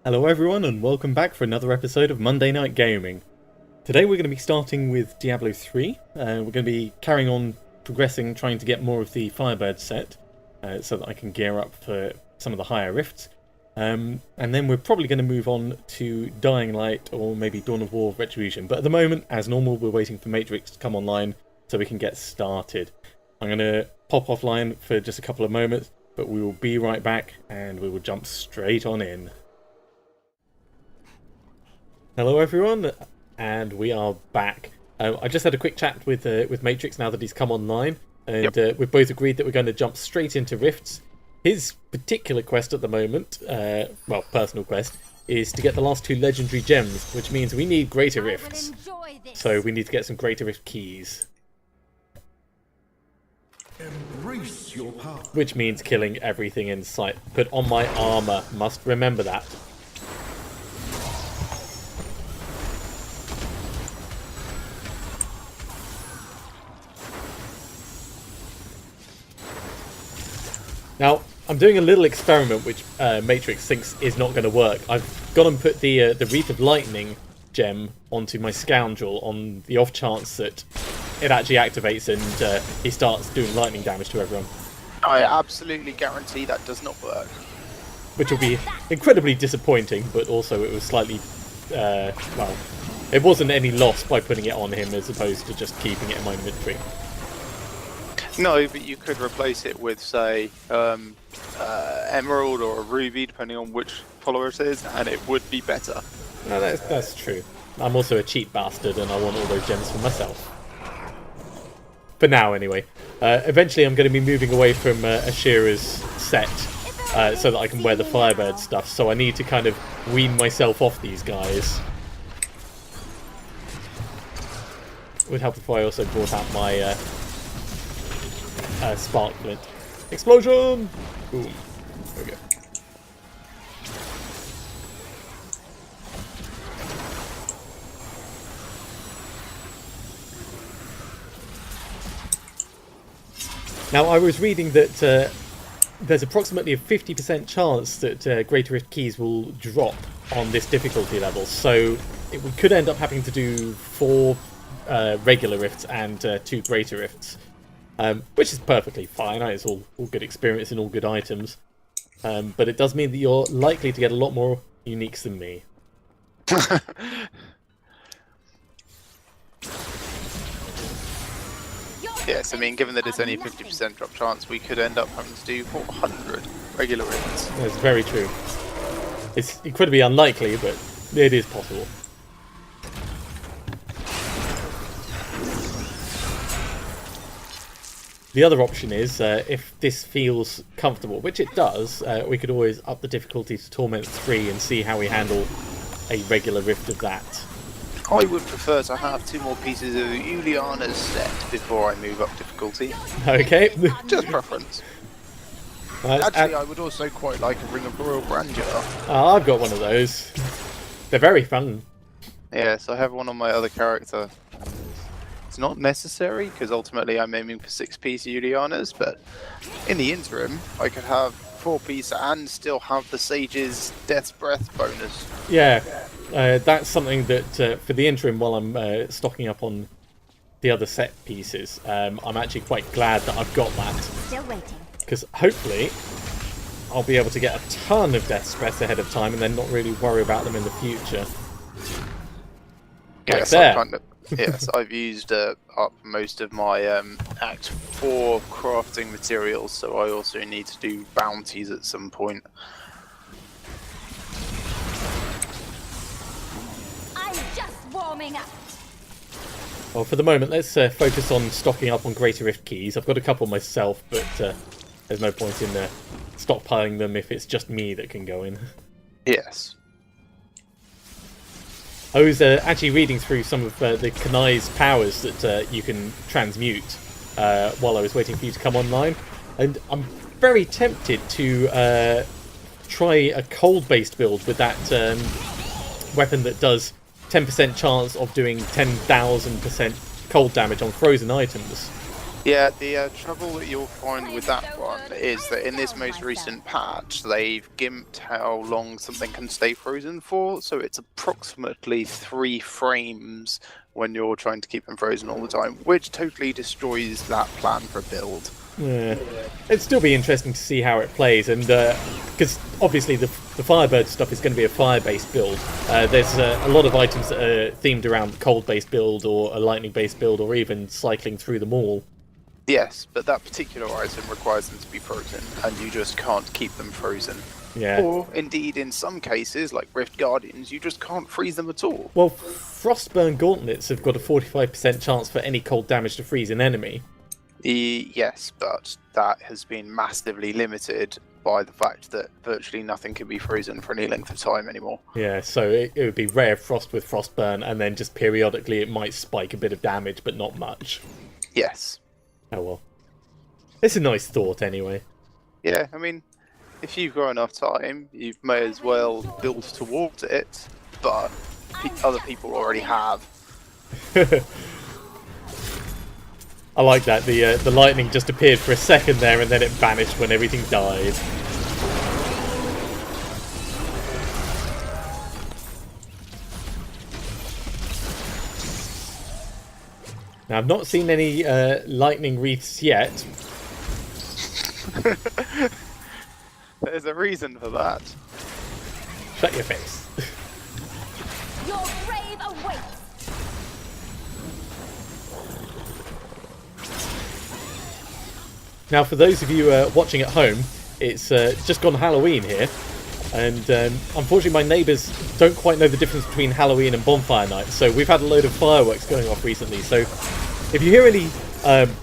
Hello everyone and welcome back for another episode of Monday Night Gaming. Today we're going to be starting with Diablo 3. We're going to be carrying on progressing, trying to get more of the Firebird set so that I can gear up for some of the higher rifts. And then we're probably going to move on to Dying Light or maybe Dawn of War Retribution. But at the moment, as normal, we're waiting for Matryx to come online so we can get started. I'm going to pop offline for just a couple of moments, but we will be right back and we will jump straight on in. Hello everyone, and we are back. I just had a quick chat with Matryx now that he's come online, and we've both agreed that we're going to jump straight into rifts. His particular quest at the moment, well, personal quest, is to get the last 2 legendary gems, which means we need greater rifts. So we need to get some greater rift keys. Embrace your power. Which means killing everything in sight. Put on my armor, must remember that. Now, I'm doing a little experiment which Matryx thinks is not going to work. I've gone and put the Wreath of Lightning gem onto my Scoundrel on the off chance that it actually activates and he starts doing lightning damage to everyone. I absolutely guarantee that does not work. Which will be incredibly disappointing, but also it was slightly, well, it wasn't any loss by putting it on him as opposed to just keeping it in my inventory. No, but you could replace it with, say, Emerald or a Ruby, depending on which follower it is, and it would be better. No, that's true. I'm also a cheap bastard, and I want all those gems for myself. For now, anyway. Eventually, I'm going to be moving away from Ashira's set, so that I can wear the Firebird stuff, so I need to kind of wean myself off these guys. It would help if I also brought out my Spark Flint. Explosion! Boom. There we go. Now, I was reading that there's approximately a 50% chance that Greater Rift keys will drop on this difficulty level, so we could end up having to do 4 regular rifts and 2 greater rifts. Which is perfectly fine. It's all good experience and all good items. But it does mean that you're likely to get a lot more uniques than me. Yes, I mean, given that it's only a 50% drop chance, we could end up having to do 400 regular rifts. That's very true. It's incredibly unlikely, but it is possible. The other option is, if this feels comfortable, which it does, we could always up the difficulty to Torment 3 and see how we handle a regular rift of that. I would prefer to have 2 more pieces of Juliana's set before I move up difficulty. Okay. Just preference. Actually, I would also quite like a Ring of Royal Grandeur. Oh, I've got one of those. They're very fun. Yes, I have one on my other character. It's not necessary, because ultimately I'm aiming for 6-piece Julianas, but in the interim, I could have 4-piece and still have the Sage's Death's Breath bonus. Yeah, that's something that, for the interim, while I'm stocking up on the other set pieces, I'm actually quite glad that I've got that. Still waiting. Because hopefully, I'll be able to get a ton of Death's Breath ahead of time and then not really worry about them in the future. Yes, yes, I've used up most of my Act 4 crafting materials, so I also need to do bounties at some point. I'm just warming up. Well, for the moment, let's focus on stocking up on Greater Rift keys. I've got a couple myself, but there's no point in stockpiling them if it's just me that can go in. Yes. I was actually reading through some of the Kanai's powers that you can transmute while I was waiting for you to come online, and I'm very tempted to try a cold-based build with that weapon that does 10% chance of doing 10,000% cold damage on frozen items. Yeah, the trouble that you'll find with that one is that in this most recent patch, they've gimped how long something can stay frozen for, so it's approximately 3 frames when you're trying to keep them frozen all the time, which totally destroys that plan for build. Yeah. It'd still be interesting to see how it plays, and because obviously the Firebird stuff is going to be a fire-based build. There's a lot of items that are themed around cold-based build or a lightning-based build, or even cycling through them all. Yes, but that particular item requires them to be frozen, and you just can't keep them frozen. Yeah. Or, indeed, in some cases, like Rift Guardians, you just can't freeze them at all. Well, Frostburn Gauntlets have got a 45% chance for any cold damage to freeze an enemy. Yes, but that has been massively limited by the fact that virtually nothing can be frozen for any length of time anymore. Yeah, so it would be rare frost with Frostburn, and then just periodically it might spike a bit of damage, but not much. Yes. Oh well. It's a nice thought anyway. Yeah, I mean, if you've got enough time, you may as well build towards it, but other people already have. I like that. The lightning just appeared for a second there, and then it vanished when everything died. Now, I've not seen any lightning wreaths yet. There's a reason for that. Shut your face. Your grave awaits. Now, for those of you watching at home, it's just gone Halloween here, and unfortunately my neighbours don't quite know the difference between Halloween and Bonfire Night, so we've had a load of fireworks going off recently, so if you hear any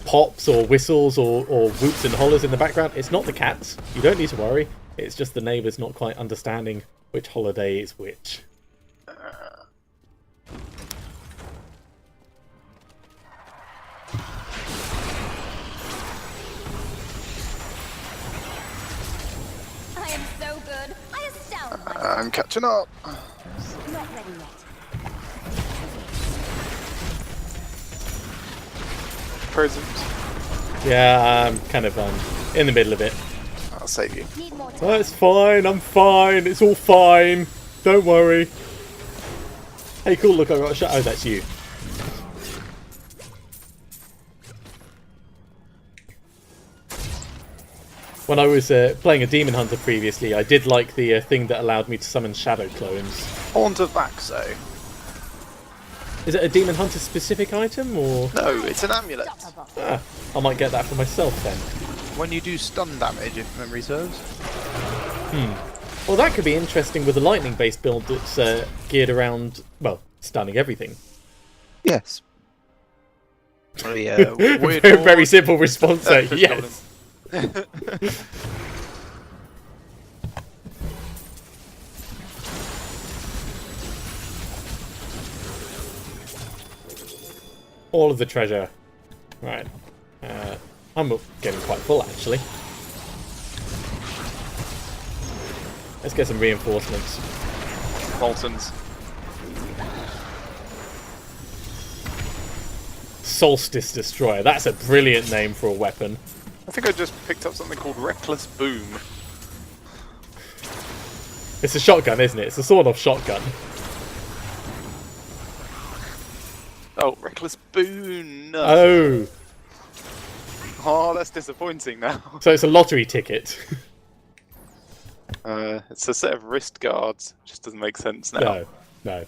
pops or whistles or whoops and hollers in the background, it's not the cats, you don't need to worry, it's just the neighbours not quite understanding which holiday is which. I'm catching up. Not ready yet. Present. Yeah, I'm kind of in the middle of it. I'll save you. Need more time. Oh, it's fine, I'm fine, it's all fine. Don't worry. Hey, cool, look, I got a shot. Oh, that's you. When I was playing a Demon Hunter previously, I did like the thing that allowed me to summon shadow clones. Haunt of Vaxo. Is it a Demon Hunter specific item, or...? No, it's an amulet. Ah, I might get that for myself then. When you do stun damage, if memory serves. Well, that could be interesting with a lightning-based build that's geared around, well, stunning everything. Yes. Weird Very simple response there, yes. All of the treasure. Right. I'm getting quite full, actually. Let's get some reinforcements. Moltons. Solstice Destroyer. That's a brilliant name for a weapon. I think I just picked up something called Reckless Boom. It's a shotgun, isn't it? It's a sawed-off shotgun. Oh, Reckless Boon. Oh. Oh, that's disappointing now. So it's a lottery ticket. It's a set of wrist guards. Just doesn't make sense now. No, no.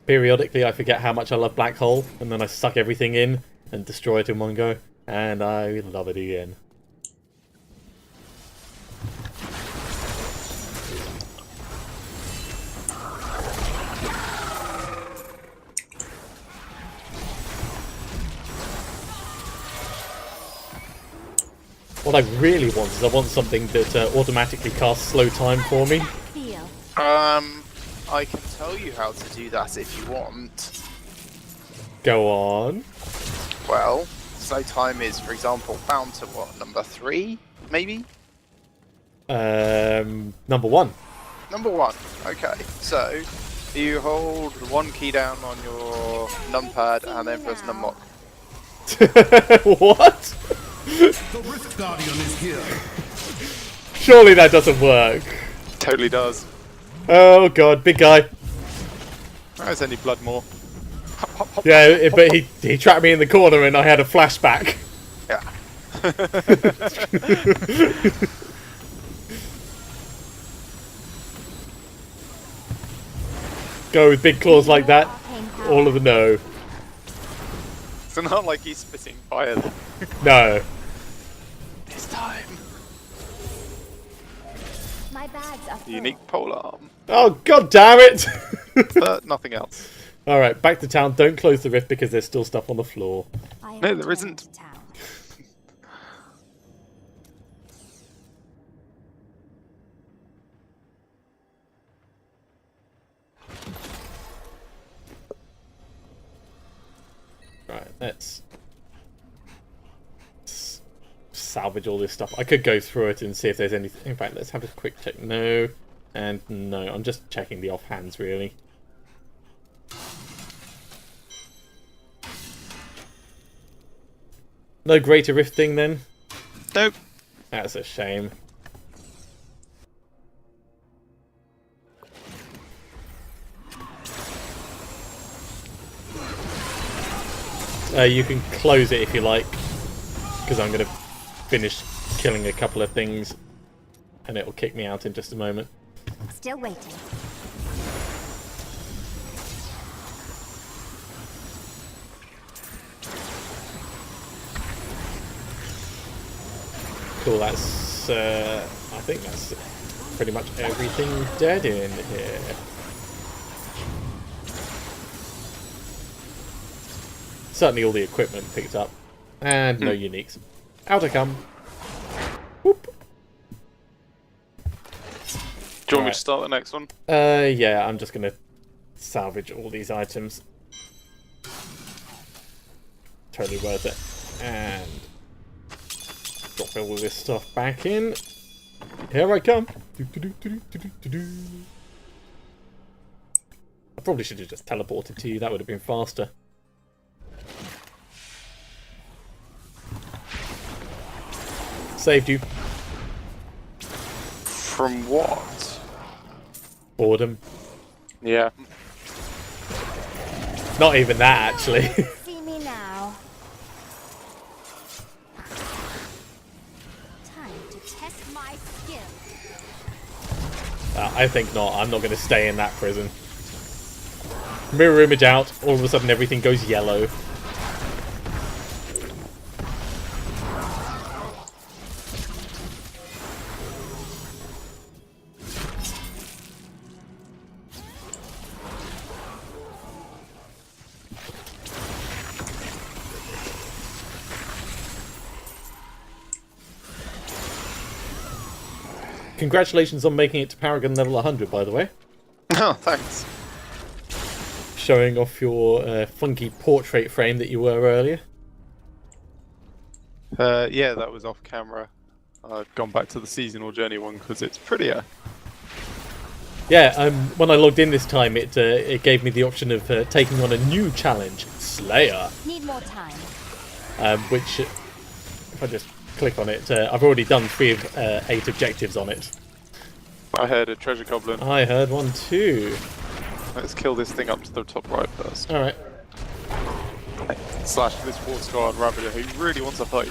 Periodically I forget how much I love Black Hole, and then I suck everything in and destroy it in one go, and I love it again. What I really want is I want something that automatically casts slow time for me. Feel. I can tell you how to do that if you want. Go on. Well, slow time is, for example, bound to what, number 3, maybe? Number 1. Number 1. Okay, so you hold one key down on your numpad and then press numlock. What? The Rift Guardian is here. Surely that doesn't work. Totally does. Oh god, big guy. There's only blood more. Yeah, but he trapped me in the corner and I had a flashback. Yeah. Go with big claws like that. All of a no. It's not like he's spitting fire then. No. It's time. My bags are full. Unique polearm. Oh god damn it! But nothing else. Alright, back to town. Don't close the rift because there's still stuff on the floor. I am No, there returning isn't. to town. Right, let's salvage all this stuff. I could go through it and see if there's anything. In fact, let's have a quick check. No, and no. I'm just checking the offhands, really. No greater rift thing, then? Nope. That's a shame. You can close it if you like, because I'm going to finish killing a couple of things, and it'll kick me out in just a moment. Still waiting. Cool, that's, I think that's pretty much everything dead in here. Certainly all the equipment picked up. And no uniques. Out I come. Whoop. Do you want me to start the next one? Yeah, I'm just gonna salvage all these items. Totally worth it. And drop all this stuff back in. Here I come. I probably should have just teleported to you. That would have been faster. Saved you. From what? Boredom. Yeah. Not even that, actually. See me now. Time to test my skill. I think not. I'm not going to stay in that prison. Mirror image out. All of a sudden, everything goes yellow. Congratulations on making it to Paragon level 100, by the way. Oh, thanks. Showing off your funky portrait frame that you were earlier. Yeah, that was off camera. I've gone back to the seasonal journey one because it's prettier. Yeah, when I logged in this time, it gave me the option of taking on a new challenge, Slayer. Need more time. Which, if I just click on it, I've already done 3 of 8 objectives on it. I heard a treasure goblin. I heard one too. Let's kill this thing up to the top right first. Alright. Slash this war scarred Ravager who really wants a fight.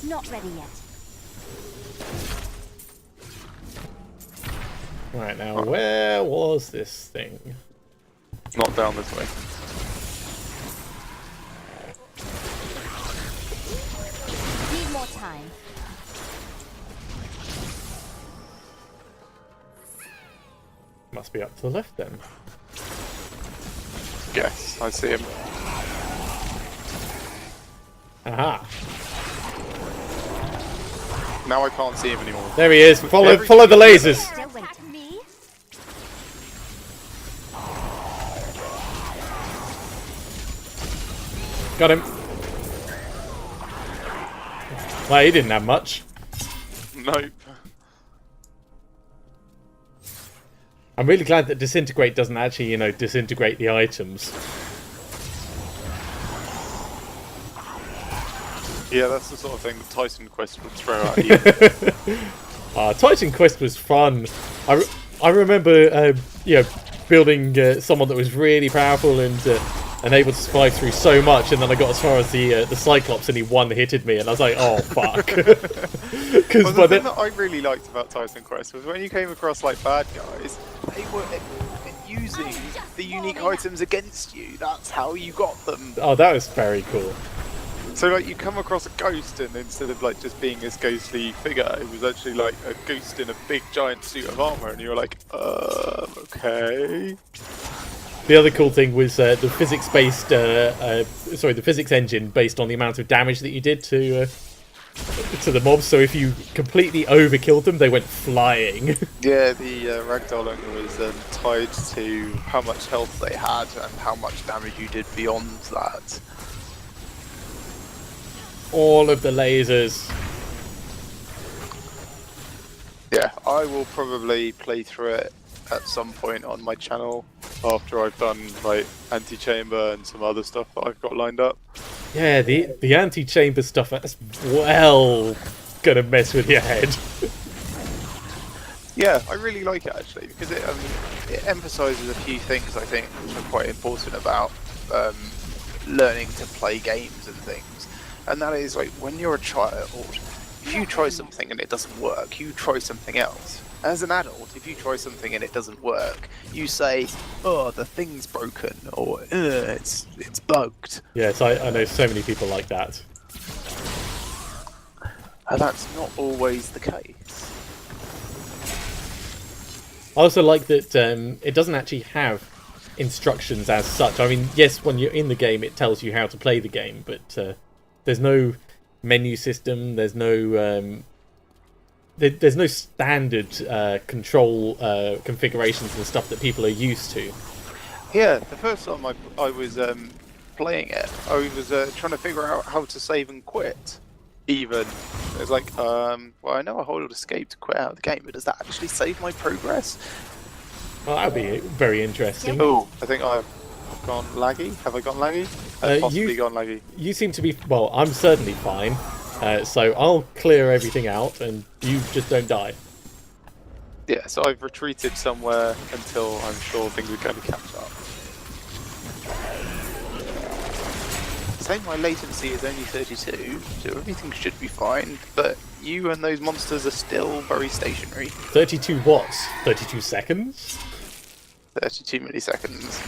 Not ready yet. Right, now, where was this thing? Not down this way. Need more time. Must be up to the left then. Yes, I see him. Aha. Now I can't see him anymore. There he is. Follow the lasers. Still waiting. Me? Got him. Well, he didn't have much. Nope. I'm really glad that disintegrate doesn't actually, disintegrate the items. Yeah, that's the sort of thing that Titan Quest would throw at you. Titan Quest was fun. I remember, building someone that was really powerful and able to survive through so much, and then I got as far as the Cyclops, and he one-hitted me, and I was like, oh fuck. Because Well, the thing that I really liked about Titan Quest was when you came across like bad guys, they were using the unique items against you. That's how you got them. Oh, that was very cool. So like you come across a ghost, and instead of like just being this ghostly figure, it was actually like a ghost in a big giant suit of armor, and you were like, okay. The other cool thing was the physics-based, the physics engine based on the amount of damage that you did to the mobs. So if you completely overkilled them, they went flying. Yeah, the ragdolling was tied to how much health they had and how much damage you did beyond that. All of the lasers. Yeah, I will probably play through it at some point on my channel after I've done like anti-chamber and some other stuff that I've got lined up. Yeah, the anti-chamber stuff, that's well gonna mess with your head. Yeah, I really like it actually because it emphasises a few things I think which are quite important about learning to play games and things. And that is like when you're a child, if you try something and it doesn't work, you try something else. As an adult, if you try something and it doesn't work, you say, "Oh, the thing's broken," or "It's bugged." Yes, I know so many people like that. And that's not always the case. I also like that it doesn't actually have instructions as such. I mean, yes, when you're in the game, it tells you how to play the game, but there's no menu system. There's no there's no standard control configurations and stuff that people are used to. Yeah, the first time I was playing it, I was trying to figure out how to save and quit. Even it was like, well, I know I hold escape to quit out of the game, but does that actually save my progress? Well, that'd be very interesting. Oh, I think I've gone laggy. Have I gone laggy? I've possibly gone laggy. You seem to be... Well, I'm certainly fine. So I'll clear everything out, and you just don't die. Yeah, so I've retreated somewhere until I'm sure things are going to catch up. Saying my latency is only 32, so everything should be fine, but you and those monsters are still very stationary. 32 watts? 32 seconds? 32 milliseconds.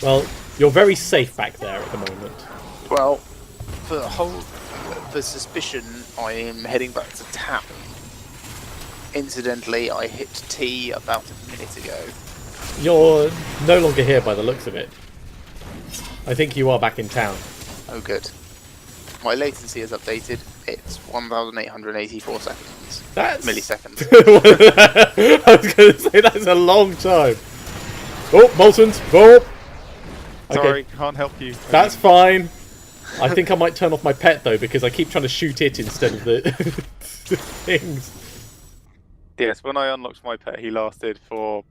Well, you're very safe back there at the moment. Well, for suspicion, I am heading back to town. Incidentally, I hit T about a minute ago. You're no longer here by the looks of it. I think you are back in town. Oh, good. My latency is updated. It's 1,884 seconds. That's... Milliseconds. I was going to say, that's a long time. Oh, Moltons. Oh. Okay. Sorry, can't help you. That's fine. I think I might turn off my pet, though, because I keep trying to shoot it instead of the things. Yes, when I unlocked my pet, he lasted for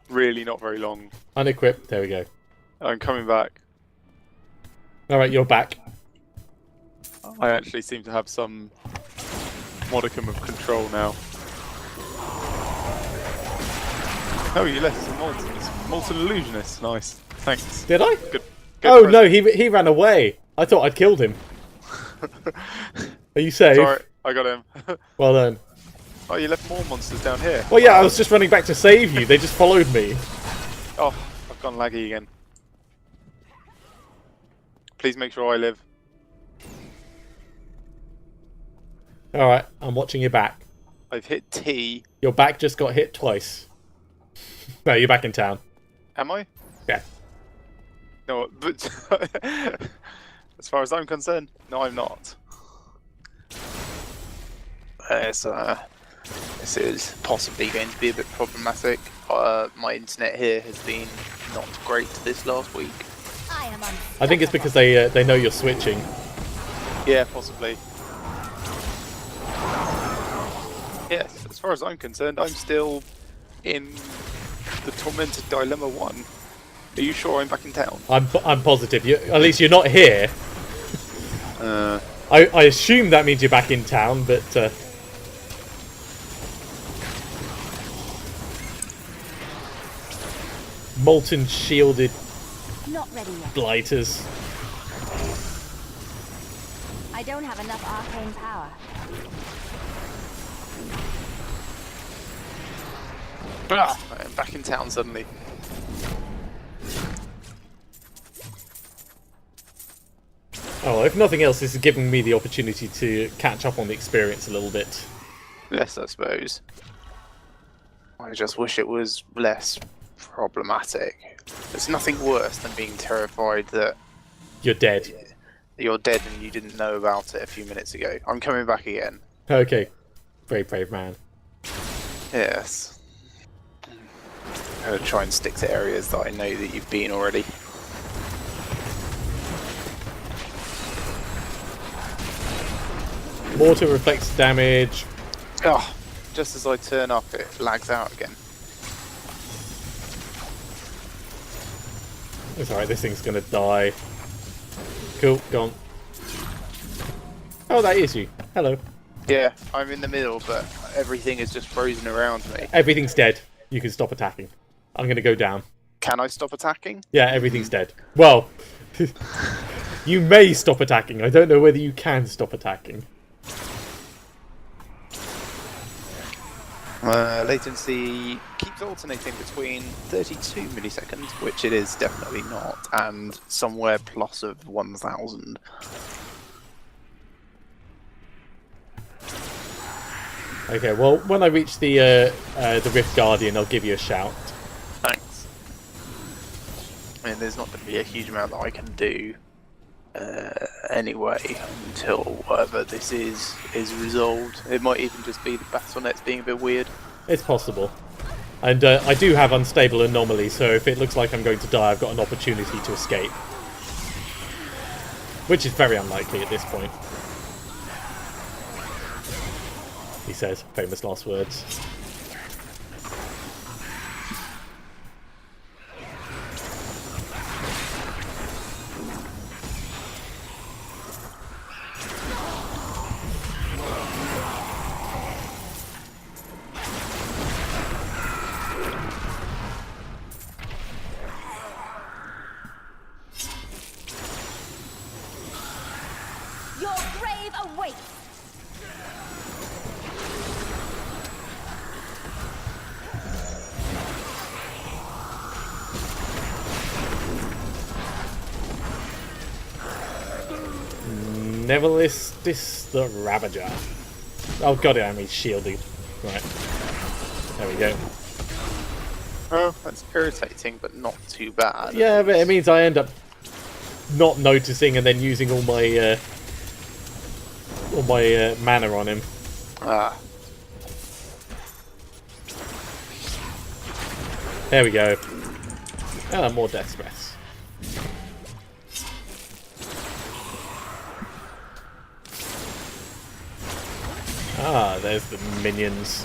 really not very long. Unequipped. There we go. I'm coming back. Alright, you're back. I actually seem to have some modicum of control now. Oh, you left some Moltons. Molten Illusionist. Nice. Thanks. Did I? Good Oh, present. no, he ran away. I thought I'd killed him. Are you safe? Sorry, I got him. Well done. Oh, you left more monsters down here. Well, yeah, I was just running back to save you. They just followed me. Oh, I've gone laggy again. Please make sure I live. Alright, I'm watching your back. I've hit T. Your back just got hit twice. No, you're back in town. Am I? Yeah. No, but as far as I'm concerned, no, I'm not. This is possibly going to be a bit problematic. My internet here has been not great this last week. I think it's because they know you're switching. Yeah, possibly. Yes, as far as I'm concerned, I'm still in the Tormented Dilemma 1. Are you sure I'm back in town? I'm positive. At least you're not here. I assume that means you're back in town, but molten shielded Not ready yet. blighters. I don't have enough arcane power. I'm back in town suddenly. Oh, if nothing else, this is giving me the opportunity to catch up on the experience a little bit. Yes, I suppose. I just wish it was less problematic. There's nothing worse than being terrified that You're dead. you're dead and you didn't know about it a few minutes ago. I'm coming back again. Okay. Very brave man. Yes. I'm going to try and stick to areas that I know that you've been already. Mortar reflects damage. Oh, just as I turn up, it lags out again. It's alright, this thing's gonna die. Cool, gone. Oh, that is you. Hello. Yeah, I'm in the middle, but everything is just frozen around me. Everything's dead. You can stop attacking. I'm gonna go down. Can I stop attacking? Yeah, everything's dead. Well, you may stop attacking. I don't know whether you can stop attacking. Latency keeps alternating between 32 milliseconds, which it is definitely not, and somewhere plus of 1000. Okay, well, when I reach the Rift Guardian, I'll give you a shout. Thanks. I mean, there's not going to be a huge amount that I can do anyway until whatever this is resolved. It might even just be the Battle.net's being a bit weird. It's possible. And I do have Unstable Anomaly, so if it looks like I'm going to die, I've got an opportunity to escape. Which is very unlikely at this point. He says, famous last words. Your grave awaits. Neverlistis the Ravager. Oh god, I mean shielding. Right. There we go. Oh, that's irritating, but not too bad. Yeah, but it means I end up not noticing and then using all my mana on him. Ah, There we go. Ah, more death breaths. Ah, there's the minions.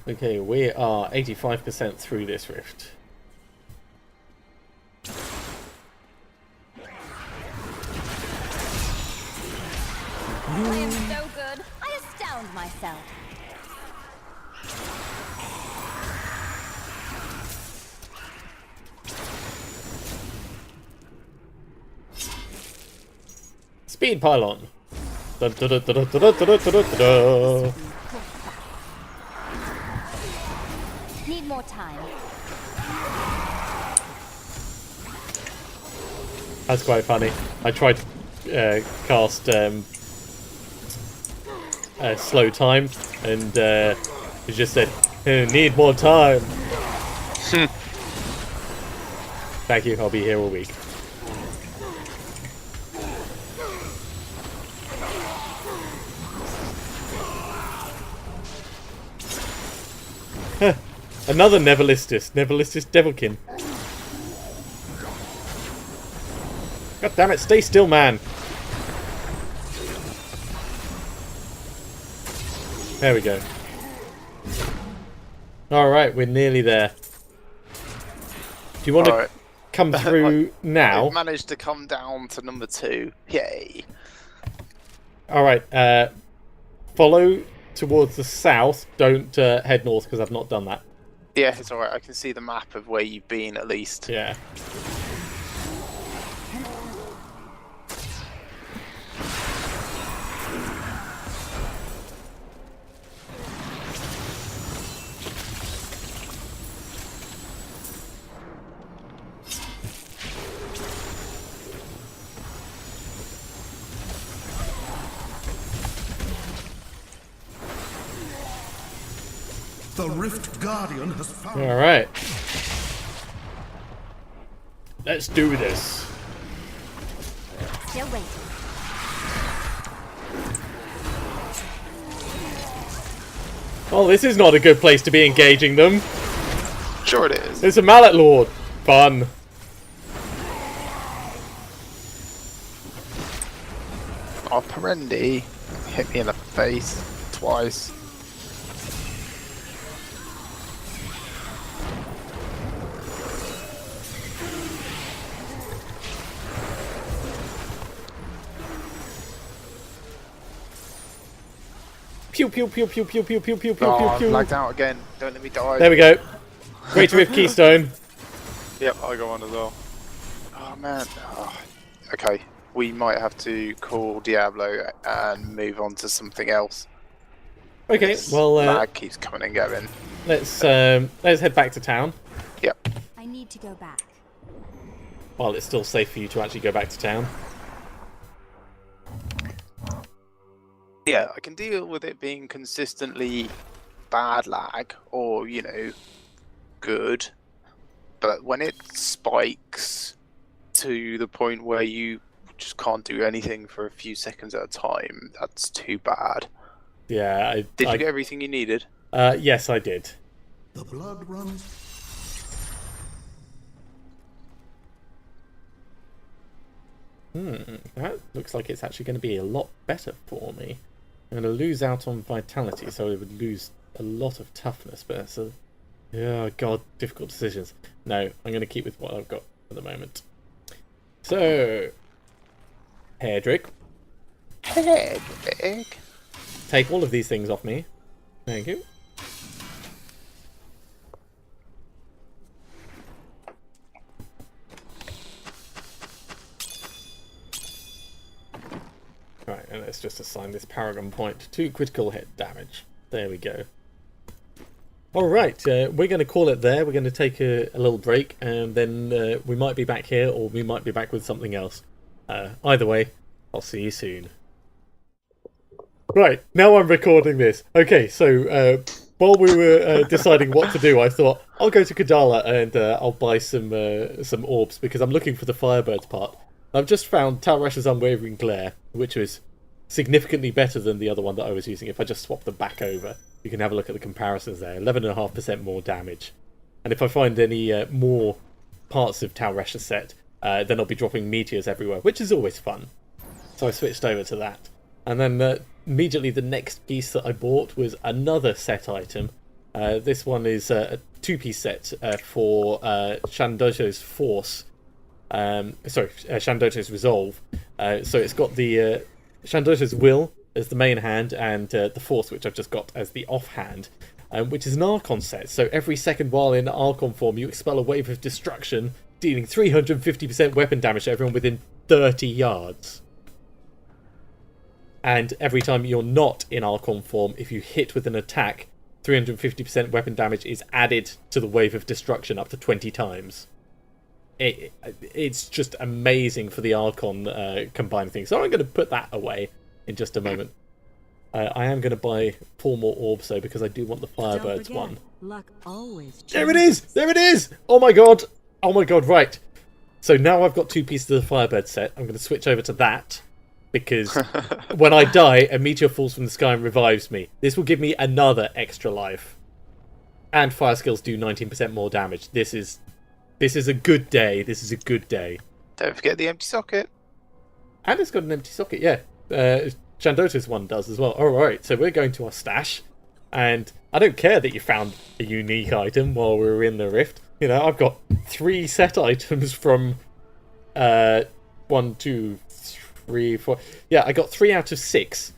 Okay, we are 85% through this rift. I am so good. I astound myself. Speed pylon. Da, da, da, da, da, da, da, da, da, da, da. need more time. That's quite funny. I tried to cast slow time, and it just said, need more time. Thank you, I'll be here all week. Another Neverlistus Devilkin. God damn it, stay still, man. There we go. Alright, we're nearly there. Do you want to come through now? I've managed to come down to number 2. Yay. Alright, follow towards the south. Don't head north, because I've not done that. Yeah, it's alright. I can see the map of where you've been, at least. Yeah. The Rift Guardian has found. Alright. Let's do this. Still waiting. Oh, this is not a good place to be engaging them. Sure it is. It's a Mallet Lord. Fun. Oh, Perendi hit me in the face twice. Pew pew pew pew pew pew pew pew pew Oh, pew I'm pew. lagged out again. Don't let me die. There we go. Greater Rift Keystone. Yep, I go on as well. Oh man. Oh. Okay, we might have to call Diablo and move on to something else. Okay, This well, lag keeps coming and going. let's head back to town I need to go back. while it's still safe for you to actually go back to town. Yeah, I can deal with it being consistently bad lag or, you know, good. But when it spikes to the point where you just can't do anything for a few seconds at a time, that's too bad. Yeah, Did you get everything you needed? yes, I did. The blood runs. That looks like it's actually going to be a lot better for me. I'm going to lose out on vitality, so I would lose a lot of toughness, but it's a... Oh god, difficult decisions. No, I'm going to keep with what I've got at the moment. So... Hairdrick. Heck. Take all of these things off me. Thank you. Right, and let's just assign this Paragon point to critical hit damage. There we go. Alright, we're going to call it there. We're going to take a little break, and then we might be back here, or we might be back with something else. Either way, I'll see you soon. Right, now I'm recording this. Okay, so while we were deciding what to do, I thought I'll go to Kadala and I'll buy some orbs, because I'm looking for the Firebirds part. I've just found Talrash's Unwavering Glare, which was significantly better than the other one that I was using. If I just swap them back over, you can have a look at the comparisons there. 11.5% more damage. And if I find any more parts of Talrash's set, then I'll be dropping meteors everywhere, which is always fun. So I switched over to that. And then immediately the next piece that I bought was another set item. This one is a two-piece set for Shandoto's Force. Shandoto's Resolve. So it's got the Shandoto's Will as the main hand, and the Force, which I've just got as the offhand, which is an Archon set. So every second while in Archon form, you expel a wave of destruction, dealing 350% weapon damage to everyone within 30 yards. And every time you're not in Archon form, if you hit with an attack, 350% weapon damage is added to the wave of destruction up to 20 times. It's just amazing for the Archon combined thing. So I'm going to put that away in just a moment. I am going to buy 4 more orbs though, because I do want the Firebirds one. Luck always There it is! There it is! Oh my god! Oh my god, right. So now I've got 2 pieces of the Firebird set. I'm going to switch over to that, because when I die, a meteor falls from the sky and revives me. This will give me another extra life. And fire skills do 19% more damage. This is a good day. This is a good day. Don't forget the empty socket. And it's got an empty socket, yeah. Chandota's one does as well. Alright, so we're going to our stash. And I don't care that you found a unique item while we were in the rift. You know, I've got 3 set items from 1, 2, 3, 4. Yeah, I got 3 out of 6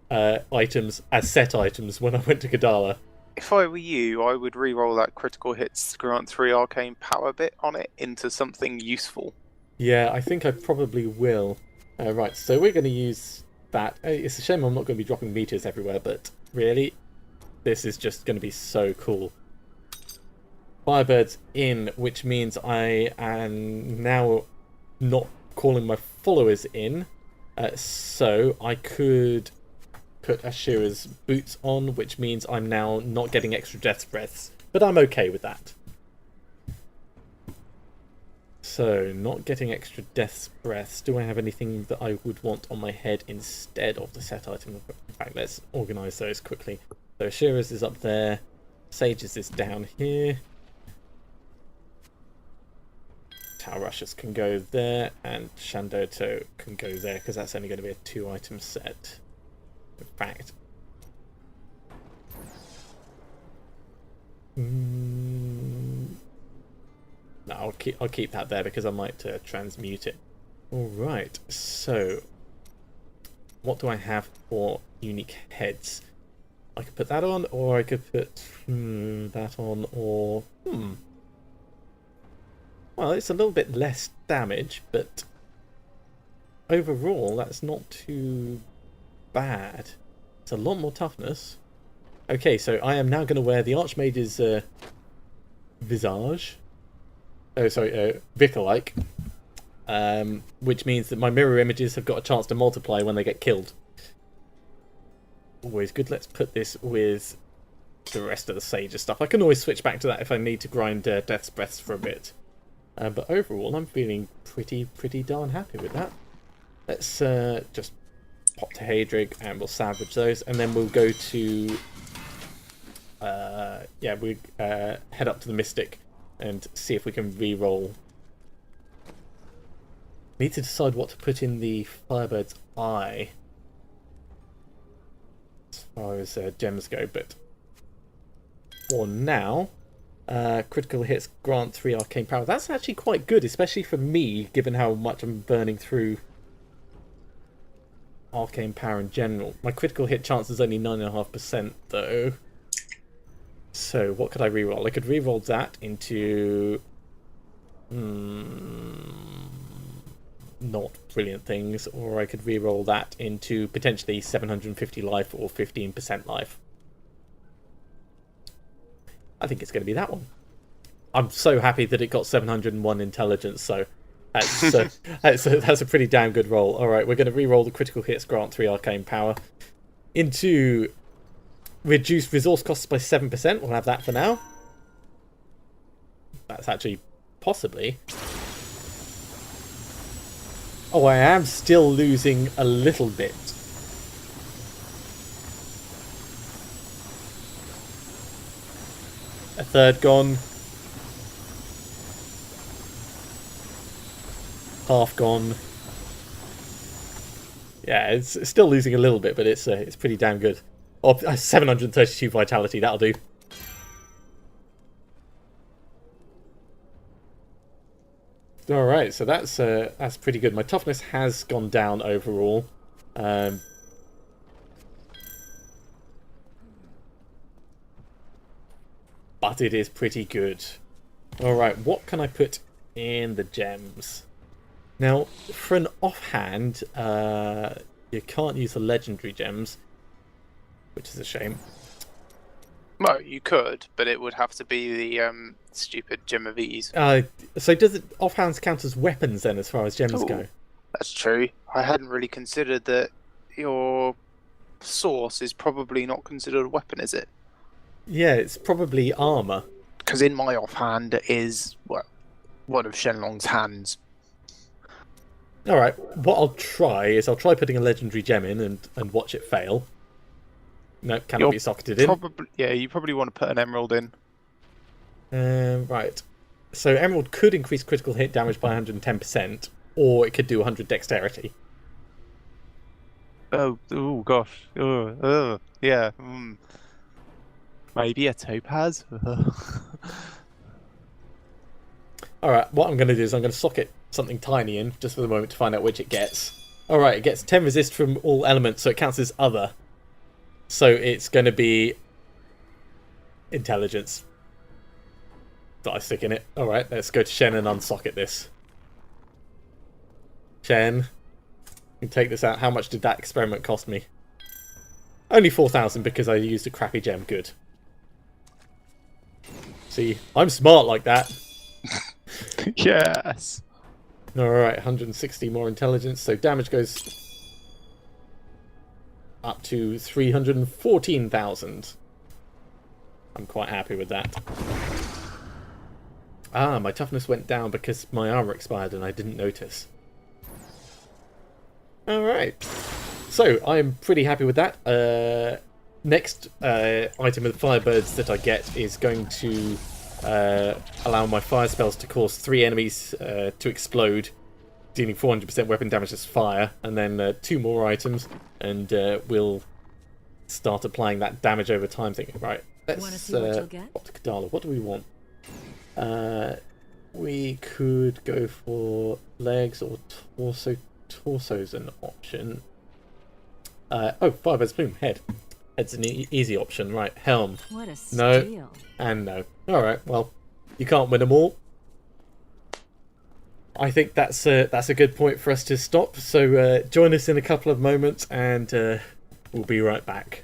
items as set items when I went to Kadala. If I were you, I would re-roll that critical hits grant 3 arcane power bit on it into something useful. Yeah, I think I probably will. Right, so we're going to use that. It's a shame I'm not going to be dropping meters everywhere, but really, this is just going to be so cool. Firebirds in, which means I am now not calling my followers in. So I could put Ashira's boots on, which means I'm now not getting extra death breaths. But I'm okay with that. So, not getting extra death breaths. Do I have anything that I would want on my head instead of the set item? In fact, let's organise those quickly. So Ashira's is up there. Sage's is down here. Tower Rushers can go there, and Shandoto can go there, because that's only going to be a 2-item set. In fact, no, I'll keep that there because I might transmute it. All right. So, what do I have for unique heads? I could put that on, or I could put that on, or well, it's a little bit less damage, but overall, that's not too bad. It's a lot more toughness. Okay, so I am now going to wear the Archmage's visage. Oh, sorry, Vicar-like. Which means that my mirror images have got a chance to multiply when they get killed. Always good. Let's put this with the rest of the Sage's stuff. I can always switch back to that if I need to grind Death's Breaths for a bit. But overall, I'm feeling pretty darn happy with that. Let's just pop to Hadrig and we'll salvage those, and then we'll go to we head up to the Mystic and see if we can re-roll. Need to decide what to put in the Firebird's eye as far as gems go, but for now, critical hits grant 3 arcane power. That's actually quite good, especially for me, given how much I'm burning through arcane power in general. My critical hit chance is only 9.5% though. So what could I reroll? I could reroll that into not brilliant things, or I could reroll that into potentially 750 life or 15% life. I think it's going to be that one. I'm so happy that it got 701 intelligence, so that's a pretty damn good roll. Alright, we're going to re-roll the critical hits grant 3 arcane power into reduce resource costs by 7%. We'll have that for now. That's actually possibly... Oh, I am still losing a little bit. A third gone. Half gone. Yeah, it's still losing a little bit, but it's pretty damn good. Oh, 732 vitality, that'll do. Alright, so that's pretty good. My toughness has gone down overall. But it is pretty good. Alright, what can I put in the gems? Now, for an offhand, you can't use the legendary gems, which is a shame. Well, you could, but it would have to be the stupid Gem of Ease. So does it offhands count as weapons then, as far as gems go? Ooh, that's true. I hadn't really considered that your source is probably not considered a weapon, is it? Yeah, it's probably armor. Because in my offhand it is, well, one of Shenlong's hands. Alright, what I'll try is I'll try putting a legendary gem in and watch it fail. No, cannot be socketed in. Yeah, you probably want to put an emerald in. Right. So emerald could increase critical hit damage by 110%, or it could do 100 dexterity. Oh gosh. Yeah. Maybe a topaz? Alright, what I'm going to do is I'm going to socket something tiny in, just for the moment, to find out which it gets. Alright, it gets 10 resist from all elements, so it counts as other. So it's going to be intelligence that I stick in it. Alright, let's go to Shen and unsocket this. Shen, you can take this out. How much did that experiment cost me? Only 4,000 because I used a crappy gem. Good. See, I'm smart like that. Yes. Alright, 160 more intelligence, so damage goes up to 314,000. I'm quite happy with that. Ah, my toughness went down because my armor expired and I didn't notice. Alright. So, I'm pretty happy with that. Next item of the Firebirds that I get is going to allow my fire spells to cause 3 enemies to explode, dealing 400% weapon damage as fire, and then 2 more items, and we'll start applying that damage over time thing. Right, let's Optic Diablo. What do we want? We could go for legs or torso. Torso's an option. Oh, Firebird's Plume, head. Head's an easy option, right? Helm. What a steal. No, and no. Alright, well, you can't win them all. I think that's a good point for us to stop. So join us in a couple of moments and we'll be right back.